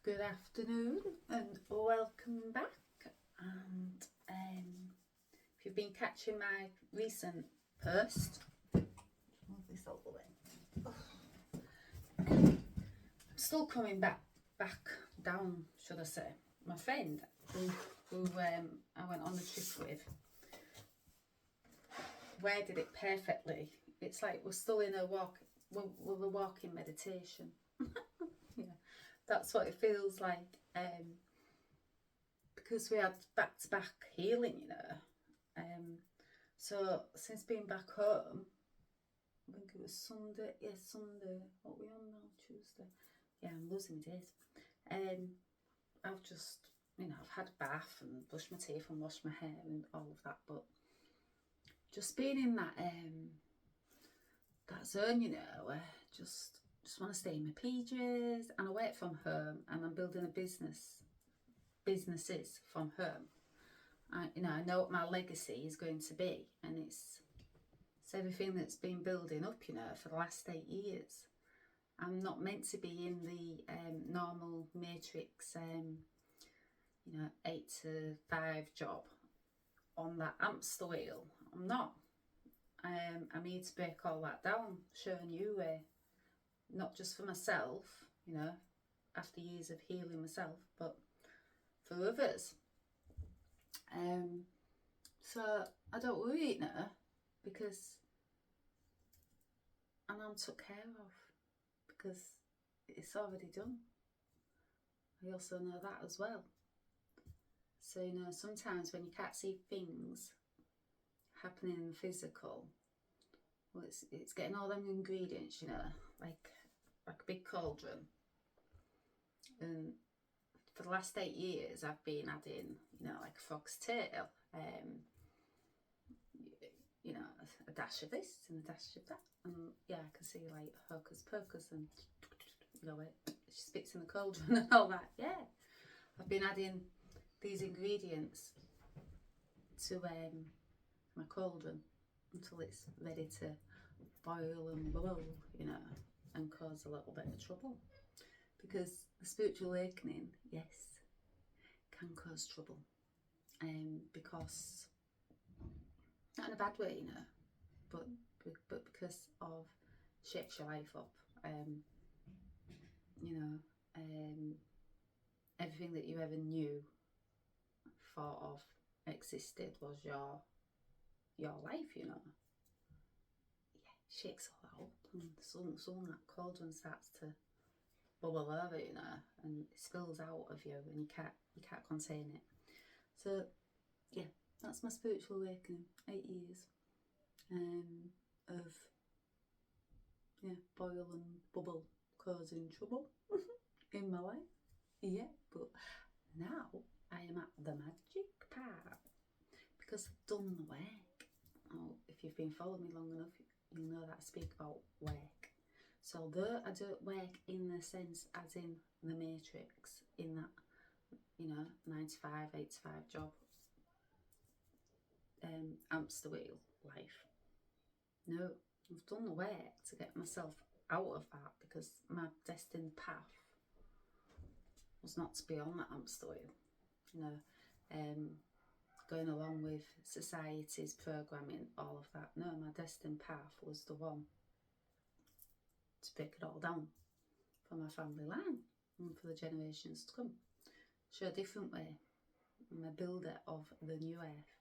Good afternoon and welcome back. And if you've been catching my recent post, move this out the way. I'm still coming back down, should I say. My friend who I went on the trip with worded it perfectly. It's like we're still in a walk. We're walking meditation. Yeah, that's what it feels like. Because we had back-to-back healing, so since being back home, I think it was Sunday. Yeah, Sunday. What are we on now? Tuesday. Yeah, I'm losing my days. I've just, I've had a bath and brushed my teeth and washed my hair and all of that, but just being in that zone, where just want to stay in my PJs, and I work from home, and I'm building businesses from home. I know what my legacy is going to be, and it's everything that's been building up, for the last 8 years. I'm not meant to be in the normal matrix, 8 to 5 job on that hamster wheel. I'm not. I'm here to break all that down, show a new way, not just for myself, after years of healing myself, but for others. So I don't worry now, because I'm took care of, because it's already done. I also know that as well. So sometimes when you can't see things happening in the physical, well, it's getting all them ingredients, like a big cauldron. And for the last 8 years, I've been adding, like a frog's tail, a dash of this and a dash of that. And yeah, I can see like hocus pocus and, she spits in the cauldron and all that. Yeah, I've been adding these ingredients to my cauldron until it's ready to boil and bubble, and cause a little bit of trouble. Because the spiritual awakening, yes, can cause trouble. Because, not in a bad way, but because of shakes your life up. Everything that you ever knew, thought of, existed was your life, Yeah, shakes all that up, and soon that cauldron starts to bubble over, and it spills out of you, and you can't contain it. So yeah, that's my spiritual awakening. 8 years of boil and bubble causing trouble in my life. Yeah, but now I am at the magic part, because I've done the work. Oh, if you've been following me long enough, you'll know that I speak about work. So although I don't work in the sense as in the matrix, in that 9 to 5, 8 to 5 job, hamster wheel life. No, I've done the work to get myself out of that, because my destined path was not to be on that hamster wheel. Going along with society's programming, all of that. No, my destined path was the one to break it all down for my family line and for the generations to come. Show a different way. I'm a builder of the new earth,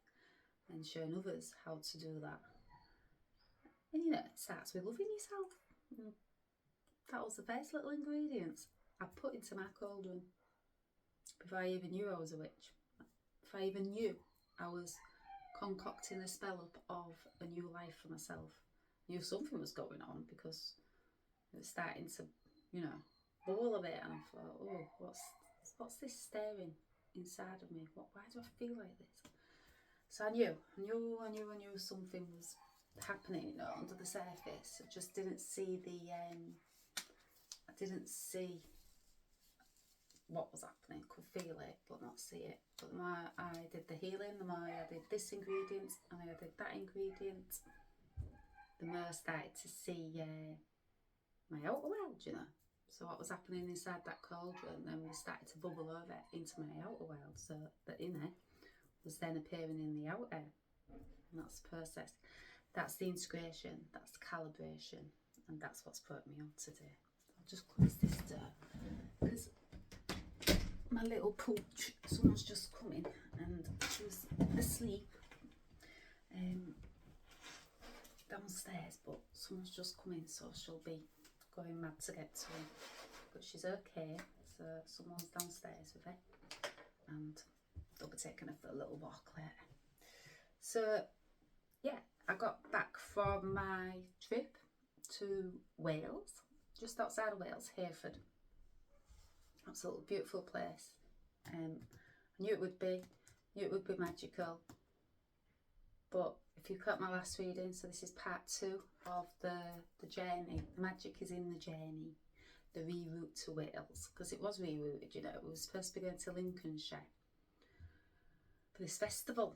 and showing others how to do that. And it starts with loving yourself. And that was the first little ingredients I put into my cauldron before I even knew I was a witch. If I even knew I was concocting a spell up of a new life for myself. I knew something was going on, because it was starting to, bubble a bit, and I thought, oh, what's this stirring inside of me? Why do I feel like this? So I knew something was happening, under the surface. I just didn't see I didn't see what was happening. Could feel it, but not see it. But the more I did the healing, the more I added this ingredient and I added that ingredient, the more I started to see my outer world, So what was happening inside that cauldron then was started to bubble over into my outer world, so the inner was then appearing in the outer. And that's the process. That's the integration, that's the calibration, and that's what's put me on today. I'll just close this door because my little pooch, someone's just come in and she was asleep downstairs, but someone's just come in, so she'll be going mad to get to him. But she's okay, so someone's downstairs with her and they'll be taking her for a little walk later. So yeah, I got back from my trip to Wales, just outside of Wales, Hereford. Absolutely beautiful place. I knew it would be magical. But if you caught my last reading, so this is part 2 of the journey. The magic is in the journey, the reroute to Wales, because it was rerouted, you know. It was supposed to be going to Lincolnshire for this festival.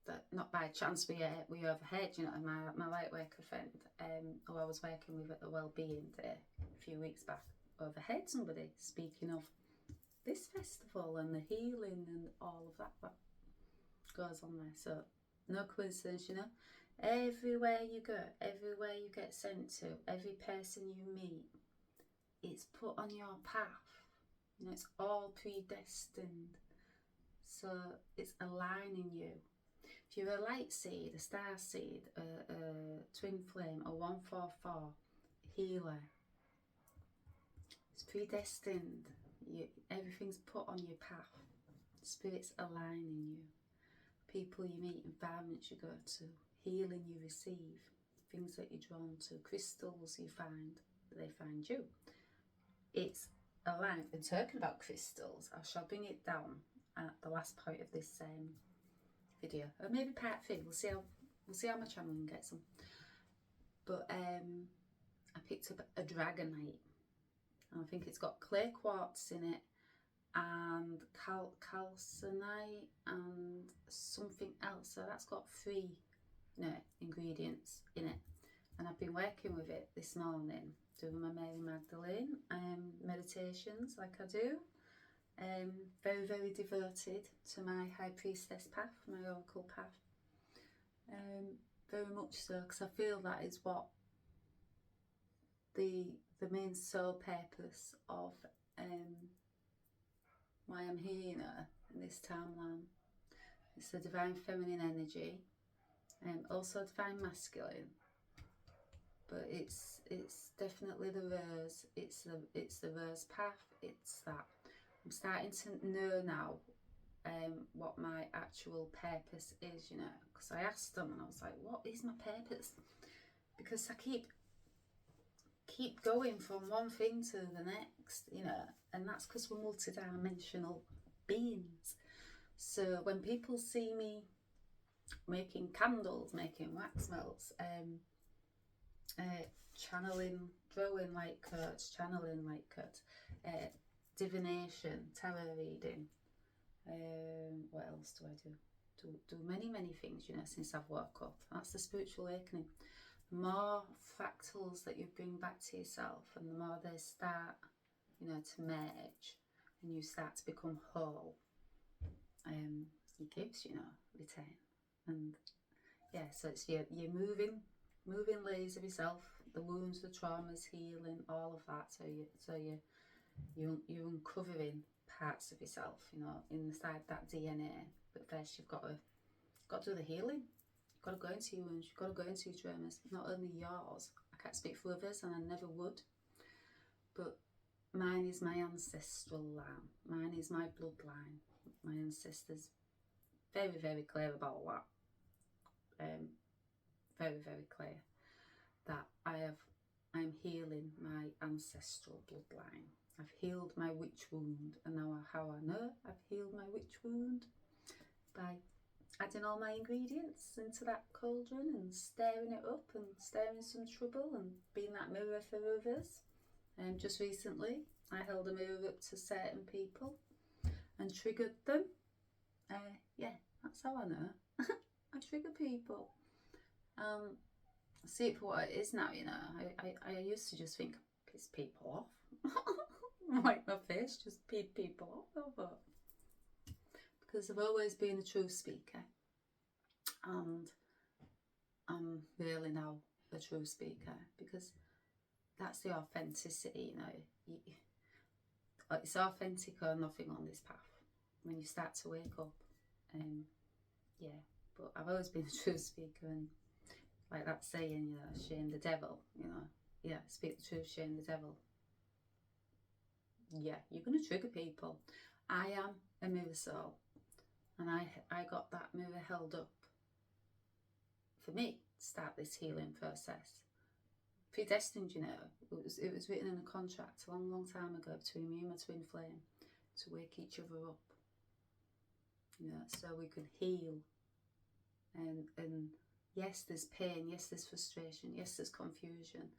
That not by chance we overheard, you know, my light worker friend who I was working with at the Wellbeing Day a few weeks back overheard somebody speaking of this festival and the healing and all of that goes on there. So no coincidence, you know. Everywhere you go, everywhere you get sent to, every person you meet, it's put on your path. You know, it's all predestined. So it's aligning you. If you're a light seed, a star seed, a twin flame, a 144 healer, it's predestined. Everything's put on your path. Spirit's aligning you. People you meet, environments you go to, healing you receive, things that you're drawn to, crystals you find, they find you. It's aligned. And talking about crystals, I shall bring it down at the last point of this video, or maybe part 3. We'll see how my channeling gets them. But I picked up a dragonite, and I think it's got clear quartz in it, and calcinite, and something else. So that's got 3, you know, ingredients in it. And I've been working with it this morning, doing my Mary Magdalene meditations like I do. Very, very devoted to my High Priestess path, my Oracle path. Very much so, because I feel that is what the main soul purpose of why I'm here, you know, in this timeline. It's the divine feminine energy, and also divine masculine. But it's definitely the rose. It's the rose path. It's that. I'm starting to know now what my actual purpose is, you know, because I asked them and I was like, what is my purpose? Because I keep going from one thing to the next, you know, and that's because we're multidimensional beings. So when people see me making candles, making wax melts, channeling, throwing light codes, channeling light codes, divination, tarot reading, what else do I do? Do many things, you know, since I've woke up. That's the spiritual awakening. The more fractals that you bring back to yourself, and the more they start, you know, to merge, and you start to become whole, your gifts, you know, return. And yeah, so it's you're moving layers of yourself, the wounds, the traumas, healing, all of that. So you're uncovering parts of yourself, you know, inside that DNA. But first you've got to do the healing. You've got to go into your wounds. You've got to go into your traumas. Not only yours. I can't speak for others, and I never would. But mine is my ancestral line. Mine is my bloodline. My ancestors, very, very clear about that. Very, very clear that I'm healing my ancestral bloodline. I've healed my witch wound, and now how I know I've healed my witch wound? By adding all my ingredients into that cauldron and stirring it up and stirring some trouble and being that mirror for others. Just recently I held a mirror up to certain people and triggered them. Yeah, that's how I know. I trigger people. See it for what it is now, you know. I used to just think piss people off. Like my face just peed people off over. Because I've always been a truth speaker, and I'm really now a truth speaker, because that's the authenticity, you know. It's authentic or nothing on this path when you start to wake up. Yeah, but I've always been a truth speaker, and like that saying, you know, shame the devil, you know. Yeah, speak the truth, shame the devil. Yeah, you're going to trigger people. I am a mirror soul, and I got that mirror held up for me to start this healing process. Predestined, you know, it was written in a contract a long time ago between me and my twin flame to wake each other up, you know, so we could heal. And yes, there's pain, yes, there's frustration, yes, there's confusion,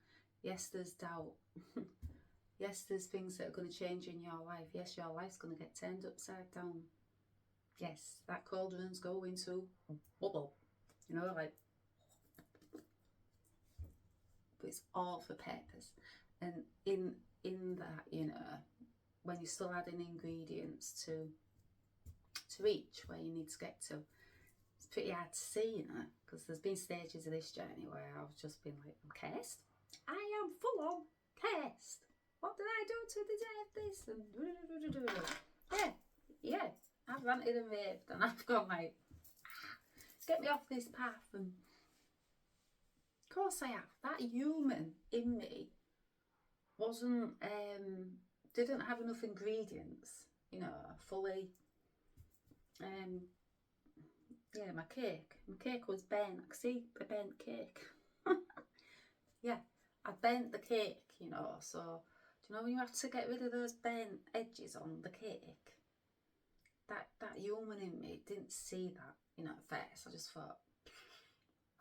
yes, there's doubt. Yes, there's things that are going to change in your life. Yes, your life's going to get turned upside down. Yes, that cauldron's going to bubble, you know, like, but it's all for purpose. And in that, you know, when you're still adding ingredients to reach where you need to get to, it's pretty hard to see, you know, because there's been stages of this journey where I've just been like, I'm cursed. I am full on cursed. What did I do to deserve this? And yeah, I've ranted and raved, and I've gone like, get me off this path. And of course I have. That human in me didn't have enough ingredients, you know, fully. Yeah, my cake was bent. I could see a bent cake. Yeah, I bent the cake, you know, so do you know when you have to get rid of those bent edges on the cake? That human in me didn't see that, you know, at first. I just thought,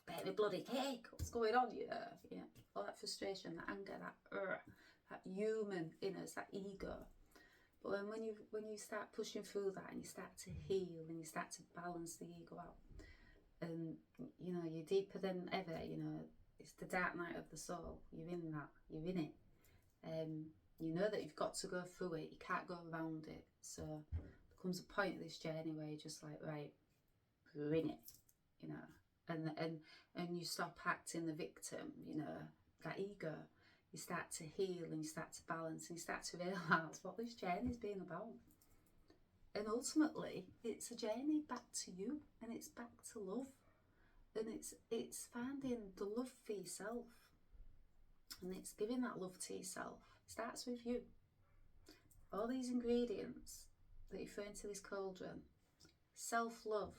bent me bloody cake, what's going on here? Yeah, all that frustration, that anger, that human in us, that ego. But then when you start pushing through that, and you start to heal, and you start to balance the ego out, and you know, you're deeper than ever, you know, it's the dark night of the soul. You're in that, you're in it. You know that you've got to go through it, you can't go around it. So there comes a point of this journey where you're just like, right, bring it, you know, and you stop acting the victim, you know, that ego. You start to heal, and you start to balance, and you start to realise what this journey's been about. And ultimately, it's a journey back to you, and it's back to love. And it's finding the love for yourself. And it's giving that love to yourself. It starts with you. All these ingredients that you throw into this cauldron: self-love,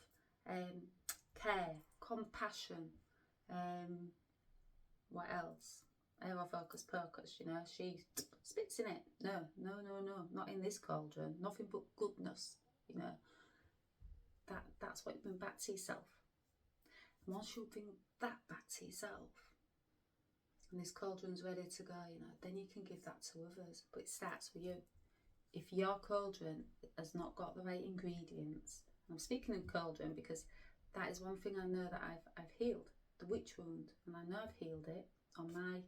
care, compassion, what else? Oh, focus pocus, you know, she spits in it. No, not in this cauldron. Nothing but goodness, you know. That's what you bring back to yourself. And once you bring that back to yourself, and this cauldron's ready to go, you know, then you can give that to others. But it starts with you. If your cauldron has not got the right ingredients, I'm speaking of cauldron because that is one thing I know that I've healed, the witch wound, and I know I've healed it on my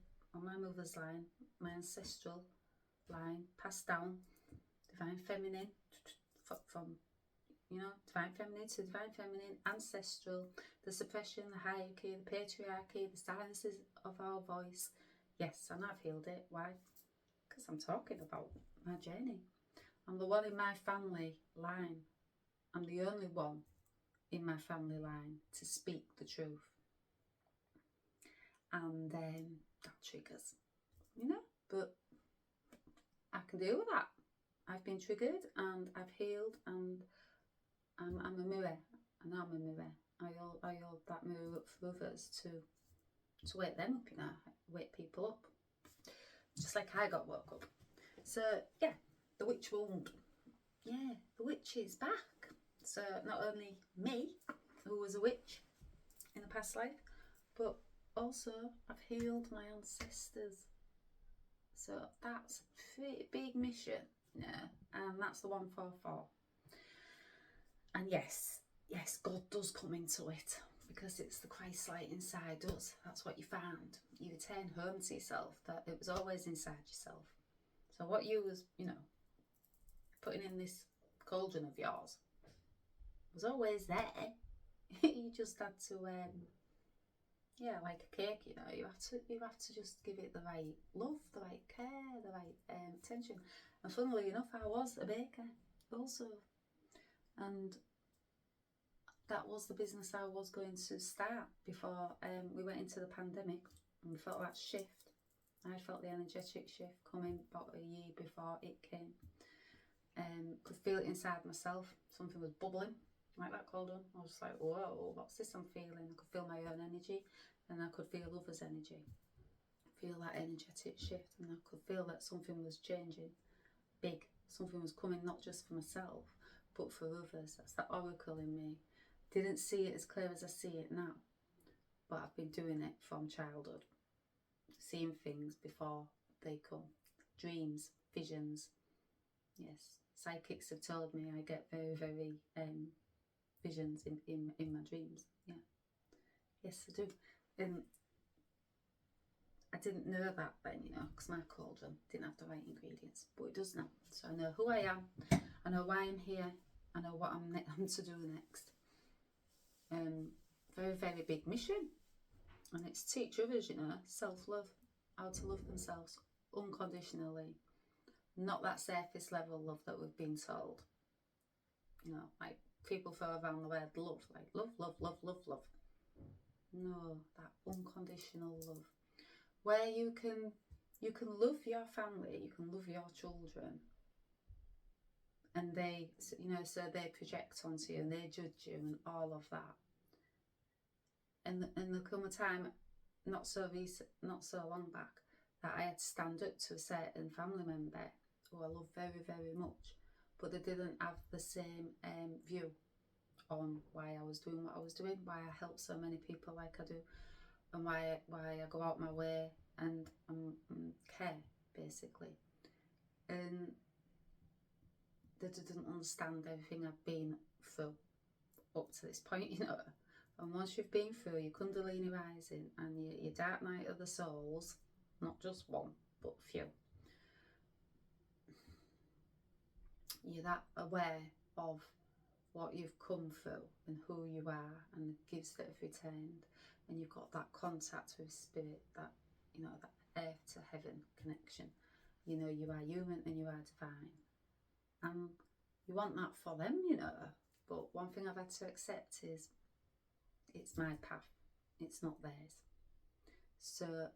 mother's line, my ancestral line, passed down, divine feminine, from, you know, divine feminine to divine feminine, ancestral, the suppression, the hierarchy, the patriarchy, the silences of our voice. Yes, and I've healed it. Why? Because I'm talking about my journey. I'm the one in my family line. I'm the only one in my family line to speak the truth. And that triggers, you know, but I can deal with that. I've been triggered, and I've healed, and I'm a mirror. I know I'm a mirror. I hold that mirror up for others to wake them up, you know, wake people up, just like I got woke up. So yeah, the witch wound. Yeah, the witch is back. So not only me, who was a witch in a past life, but also I've healed my ancestors. So that's a pretty big mission, yeah, and that's the 144. And yes, God does come into it. because it's the Christ light inside us. That's what you found. You return home to yourself, that it was always inside yourself. So what you was, you know, putting in this cauldron of yours was always there. You just had to, yeah, like a cake, you know, you have to just give it the right love, the right care, the right attention. And funnily enough, I was a baker also, and that was the business I was going to start before we went into the pandemic, and we felt that shift. I felt the energetic shift coming about a year before it came. Could feel it inside myself. Something was bubbling, like that cauldron. I was like, whoa, what's this I'm feeling? I could feel my own energy, and I could feel others' energy. Feel that energetic shift, and I could feel that something was changing, big. Something was coming, not just for myself, but for others. That's that oracle in me. Didn't see it as clear as I see it now, but I've been doing it from childhood. Seeing things before they come. Dreams, visions. Yes, psychics have told me I get very, very visions in my dreams. Yeah, yes, I do. And I didn't know that then, you know, because my cauldron didn't have the right ingredients, but it does now. So I know who I am. I know why I'm here. I know what I'm to do next. Very, very big mission, and it's teach others, you know, self-love, how to love themselves unconditionally, not that surface level love that we've been told, you know, like people throw around the word love, like love, love, love, love, love. No, that unconditional love, where you can love your family, you can love your children, and they, you know, so they project onto you and they judge you and all of that. And there come a time, not so long back, that I had to stand up to a certain family member who I love very, very much, but they didn't have the same view on why I was doing what I was doing, why I help so many people like I do, and why I go out my way and care, basically. And they didn't understand everything I've been through up to this point, you know. And once you've been through your Kundalini rising and your dark night of the souls, not just one, but few, you're that aware of what you've come through and who you are and the gifts that have returned, and you've got that contact with spirit, that, you know, that earth to heaven connection. You know you are human and you are divine, and you want that for them, you know. But one thing I've had to accept is it's my path, it's not theirs. So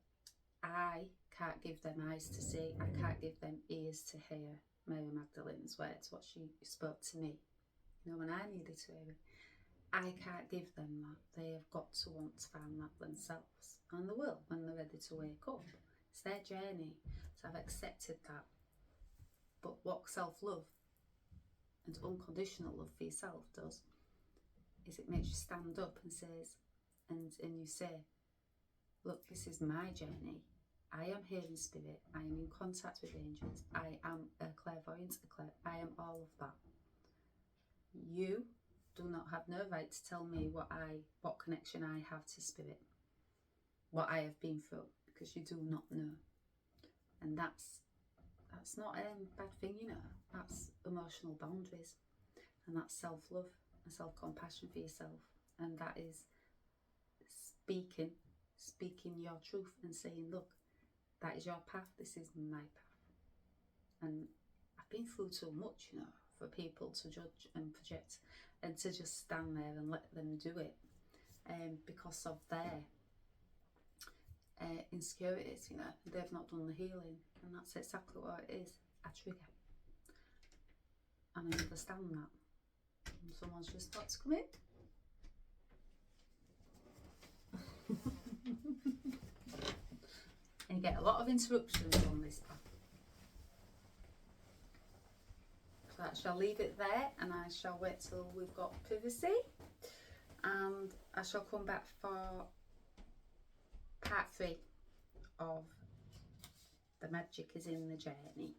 I can't give them eyes to see, I can't give them ears to hear Mary Magdalene's words, what she spoke to me, you know, when I needed to hear it. I can't give them that. They have got to want to find that themselves, and they will when they're ready to wake up. It's their journey, so I've accepted that. But what self-love and unconditional love for yourself does is it makes you stand up and says, and you say, look, this is my journey. I am here in spirit. I am in contact with angels. I am a clairvoyant. I am all of that. You do not have no right to tell me what connection I have to spirit, what I have been through, because you do not know. And that's not a bad thing, you know. That's emotional boundaries, and that's self-love and self-compassion for yourself, and that is speaking your truth and saying, look, that is your path, this is my path. And I've been through too much, you know, for people to judge and project and to just stand there and let them do it, because of their insecurities, you know. They've not done the healing, and that's exactly what it is, a trigger. And I understand that. And someone's just got to come in. And you get a lot of interruptions on this path. So I shall leave it there, and I shall wait till we've got privacy, and I shall come back for part 3 of The Magic is in the Journey.